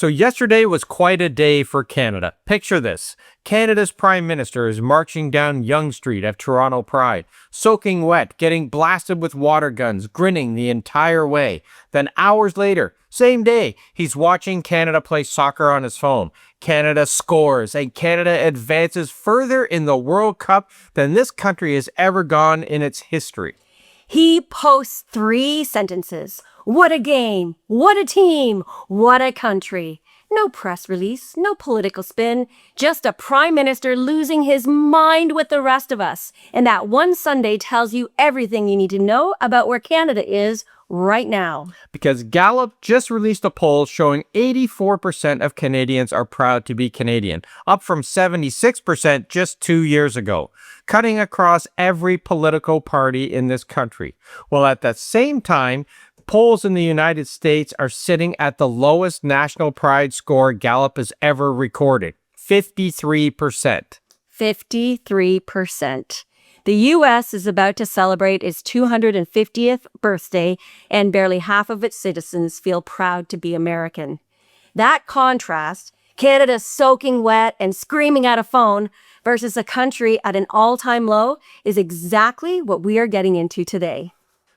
So yesterday was quite a day for Canada. Picture this. Canada's Prime Minister is marching down Yonge Street at Toronto Pride, soaking wet, getting blasted with water guns, grinning the entire way. Then hours later, same day, he's watching Canada play soccer on his phone. Canada scores, and Canada advances further in the World Cup than this country has ever gone in its history. He posts 3 sentences. What a game, what a team, what a country. No press release, no political spin, just a prime minister losing his mind with the rest of us. And that one Sunday tells you everything you need to know about where Canada is right now. Because Gallup just released a poll showing 84% of Canadians are proud to be Canadian, up from 76% just 2 years ago, cutting across every political party in this country. While at the same time, polls in the United States are sitting at the lowest national pride score Gallup has ever recorded, 53%. 53%. The U.S. is about to celebrate its 250th birthday, and barely half of its citizens feel proud to be American. That contrast, Canada soaking wet and screaming at a phone, versus a country at an all-time low, is exactly what we are getting into today.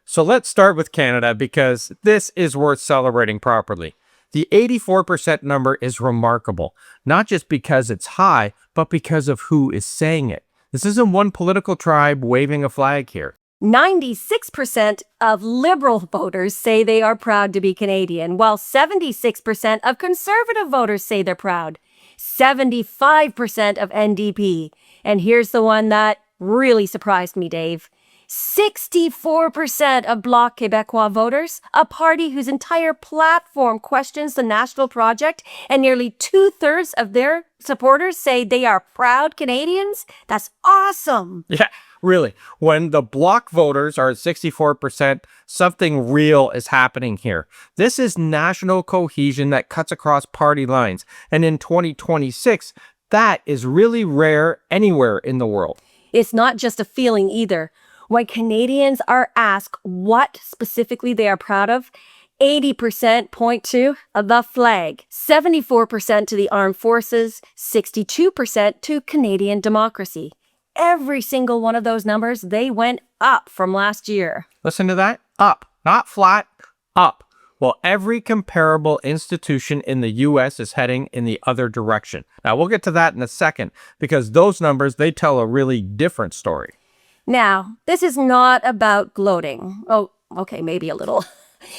So let's start with Canada because this is worth celebrating properly. The 84% number is remarkable, not just because it's high, but because of who is saying it. This isn't one political tribe waving a flag here. 96% of Liberal voters say they are proud to be Canadian, while 76% of Conservative voters say they're proud. 75% of NDP. And here's the one that really surprised me, Dave. 64% of Bloc Québécois voters, a party whose entire platform questions the national project, and nearly 2/3 of their supporters say they are proud Canadians. That's awesome. Yeah, really. When the Bloc voters are at 64%, something real is happening here. This is national cohesion that cuts across party lines. And in 2026, that is really rare anywhere in the world. It's not just a feeling either. When Canadians are asked what specifically they are proud of, 80% point to the flag, 74% to the armed forces, 62% to Canadian democracy. Every single one of those numbers, they went up from last year. Listen to that. Up. Not flat. Up. Well, every comparable institution in the U.S. is heading in the other direction. Now, we'll get to that in a second because those numbers, they tell a really different story. Now, this is not about gloating. Oh, okay, maybe a little.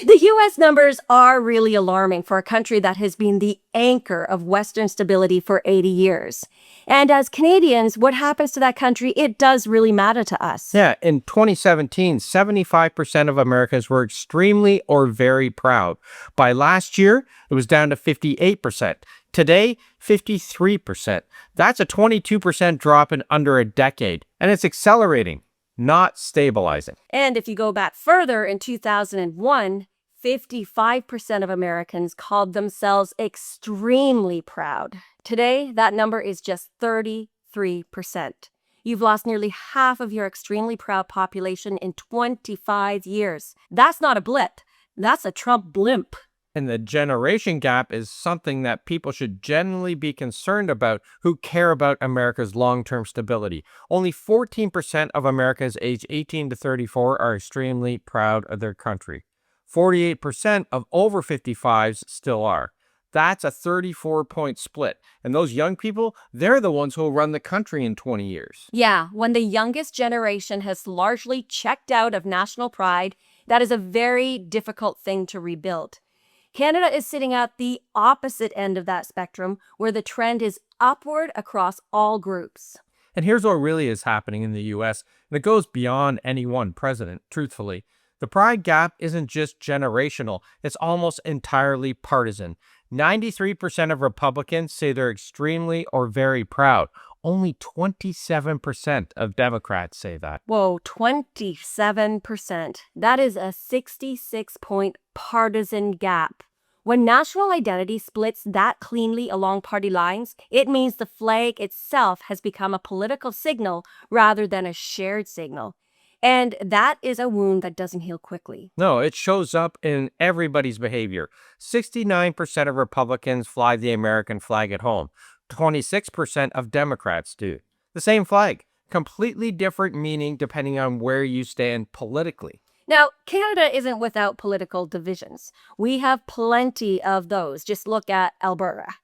The U.S. numbers are really alarming for a country that has been the anchor of Western stability for 80 years. And as Canadians, what happens to that country, it does really matter to us. Yeah, in 2017, 75% of Americans were extremely or very proud. By last year, it was down to 58%. Today, 53%. That's a 22% drop in under a decade, and it's accelerating, not stabilizing. And if you go back further, in 2001, 55% of Americans called themselves extremely proud. Today, that number is just 33%. You've lost nearly half of your extremely proud population in 25 years. That's not a blip. That's a Trump blimp. And the generation gap is something that people should generally be concerned about who care about America's long-term stability. Only 14% of Americans aged 18 to 34 are extremely proud of their country. 48% of over 55s still are. That's a 34-point split. And those young people, they're the ones who will run the country in 20 years. Yeah, when the youngest generation has largely checked out of national pride, that is a very difficult thing to rebuild. Canada is sitting at the opposite end of that spectrum, where the trend is upward across all groups. And here's what really is happening in the U.S., and it goes beyond any one president, truthfully. The pride gap isn't just generational, it's almost entirely partisan. 93% of Republicans say they're extremely or very proud. Only 27% of Democrats say that. Whoa, 27%. That is a 66-point partisan gap. When national identity splits that cleanly along party lines, it means the flag itself has become a political signal rather than a shared signal. And that is a wound that doesn't heal quickly. No, it shows up in everybody's behavior. 69% of Republicans fly the American flag at home. 26% of Democrats do. The same flag, completely different meaning depending on where you stand politically. Now, Canada isn't without political divisions. We have plenty of those. Just look at Alberta.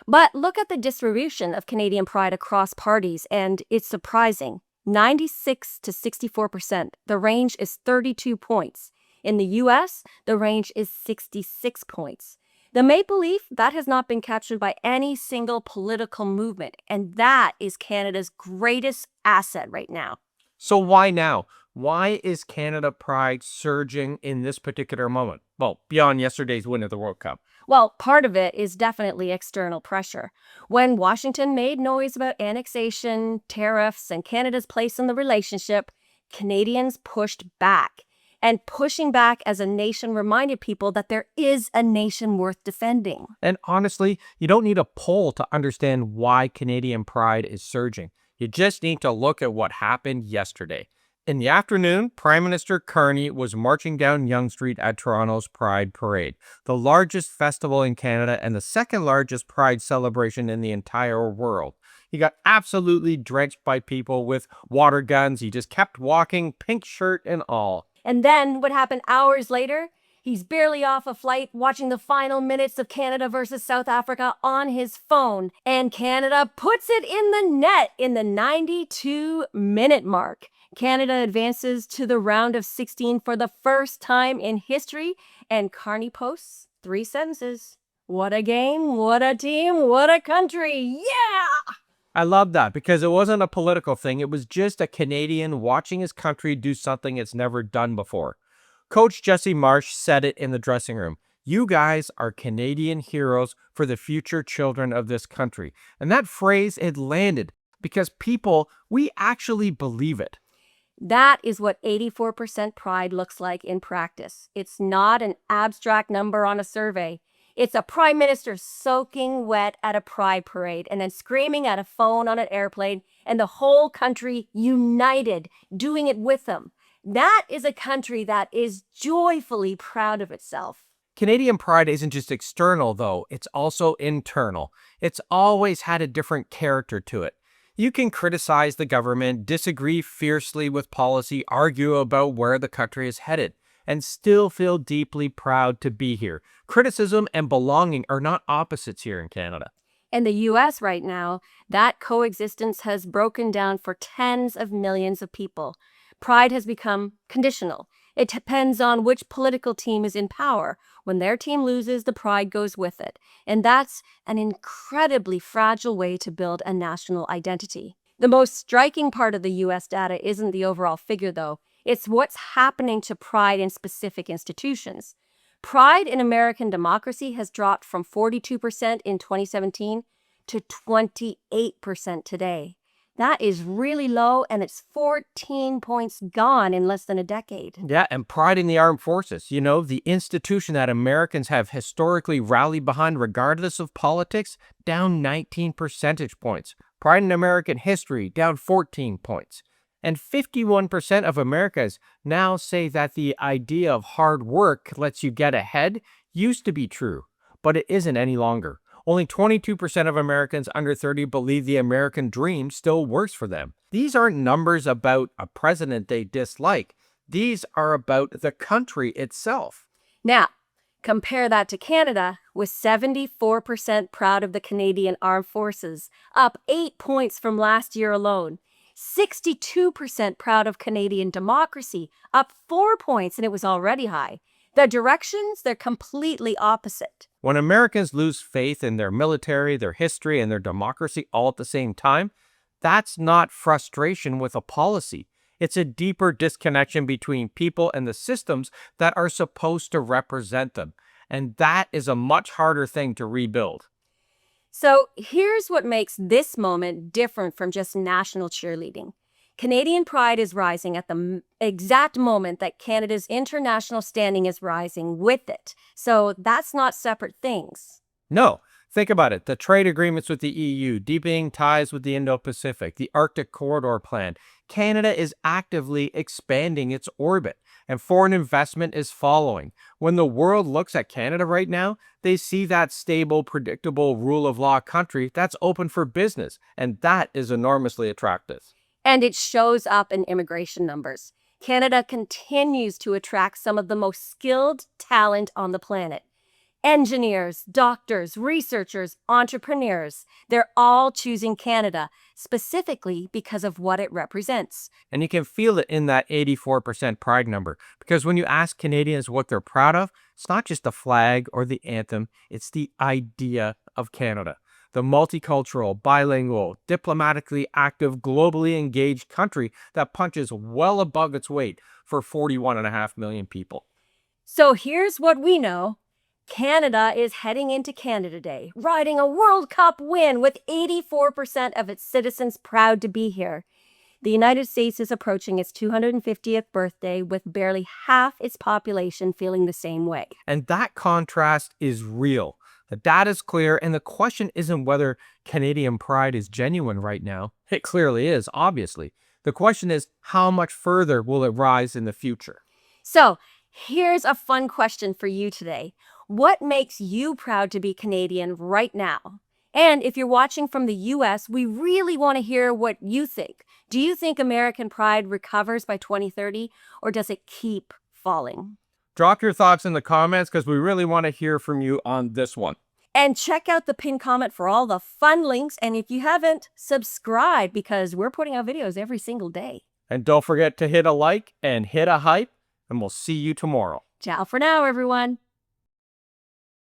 But look at the distribution of Canadian pride across parties, and it's surprising. 96 to 64%. The range is 32 points. In the US, the range is 66 points. The Maple Leaf, that has not been captured by any single political movement, and that is Canada's greatest asset right now. So why now? Why is Canada pride surging in this particular moment? Well, beyond yesterday's win of the World Cup. Well, part of it is definitely external pressure. When Washington made noise about annexation, tariffs, and Canada's place in the relationship, Canadians pushed back. And pushing back as a nation reminded people that there is a nation worth defending. And honestly, you don't need a poll to understand why Canadian pride is surging. You just need to look at what happened yesterday. In the afternoon, Prime Minister Carney was marching down Yonge Street at Toronto's Pride Parade, the largest festival in Canada and the second largest pride celebration in the entire world. He got absolutely drenched by people with water guns. He just kept walking, pink shirt and all. And then what happened hours later? He's barely off a flight watching the final minutes of Canada versus South Africa on his phone. And Canada puts it in the net in the 92-minute mark. Canada advances to the round of 16 for the first time in history. And Carney posts 3 sentences. What a game, what a team, what a country. Yeah! I love that because it wasn't a political thing. It was just a Canadian watching his country do something it's never done before. Coach Jesse Marsch said it in the dressing room. You guys are Canadian heroes for the future children of this country. And that phrase, it landed because people, we actually believe it. That is what 84% pride looks like in practice. It's not an abstract number on a survey. It's a prime minister soaking wet at a pride parade and then screaming at a phone on an airplane and the whole country united, doing it with them. That is a country that is joyfully proud of itself. Canadian pride isn't just external, though. It's also internal. It's always had a different character to it. You can criticize the government, disagree fiercely with policy, argue about where the country is headed, and still feel deeply proud to be here. Criticism and belonging are not opposites here in Canada. In the US right now, that coexistence has broken down for tens of millions of people. Pride has become conditional. It depends on which political team is in power. When their team loses, the pride goes with it. And that's an incredibly fragile way to build a national identity. The most striking part of the US data isn't the overall figure, though. It's what's happening to pride in specific institutions. Pride in American democracy has dropped from 42% in 2017 to 28% today. That is really low, and it's 14 points gone in less than a decade. Yeah, and pride in the armed forces, the institution that Americans have historically rallied behind regardless of politics, down 19 percentage points. Pride in American history, down 14 points. And 51% of Americans now say that the idea of hard work lets you get ahead used to be true, but it isn't any longer. Only 22% of Americans under 30 believe the American dream still works for them. These aren't numbers about a president they dislike. These are about the country itself. Now, compare that to Canada, with 74% proud of the Canadian Armed Forces, up 8 points from last year alone. 62% proud of Canadian democracy, up 4 points, and it was already high. The directions, they're completely opposite. When Americans lose faith in their military, their history, and their democracy all at the same time, that's not frustration with a policy. It's a deeper disconnection between people and the systems that are supposed to represent them. And that is a much harder thing to rebuild. So here's what makes this moment different from just national cheerleading. Canadian pride is rising at the exact moment that Canada's international standing is rising with it. So that's not separate things. No, Think about it. The trade agreements with the EU, deepening ties with the Indo-Pacific, the Arctic Corridor Plan. Canada is actively expanding its orbit, and foreign investment is following. When the world looks at Canada right now, they see that stable, predictable, rule of law country that's open for business, and that is enormously attractive. And it shows up in immigration numbers. Canada continues to attract some of the most skilled talent on the planet. Engineers, doctors, researchers, entrepreneurs, they're all choosing Canada, specifically because of what it represents. And you can feel it in that 84% pride number, because when you ask Canadians what they're proud of, it's not just the flag or the anthem, it's the idea of Canada. The multicultural, bilingual, diplomatically active, globally engaged country that punches well above its weight for 41.5 million people. So here's what we know. Canada is heading into Canada Day, riding a World Cup win with 84% of its citizens proud to be here. The United States is approaching its 250th birthday with barely half its population feeling the same way. And that contrast is real. The data is clear, and the question isn't whether Canadian pride is genuine right now. It clearly is, obviously. The question is, how much further will it rise in the future? So, here's a fun question for you today. What makes you proud to be Canadian right now? And if you're watching from the US, we really want to hear what you think. Do you think American pride recovers by 2030, or does it keep falling? Drop your thoughts in the comments because we really want to hear from you on this one. And check out the pinned comment for all the fun links. And if you haven't, subscribe because we're putting out videos every single day. And don't forget to hit a like and hit a hype, and we'll see you tomorrow. Ciao for now, everyone.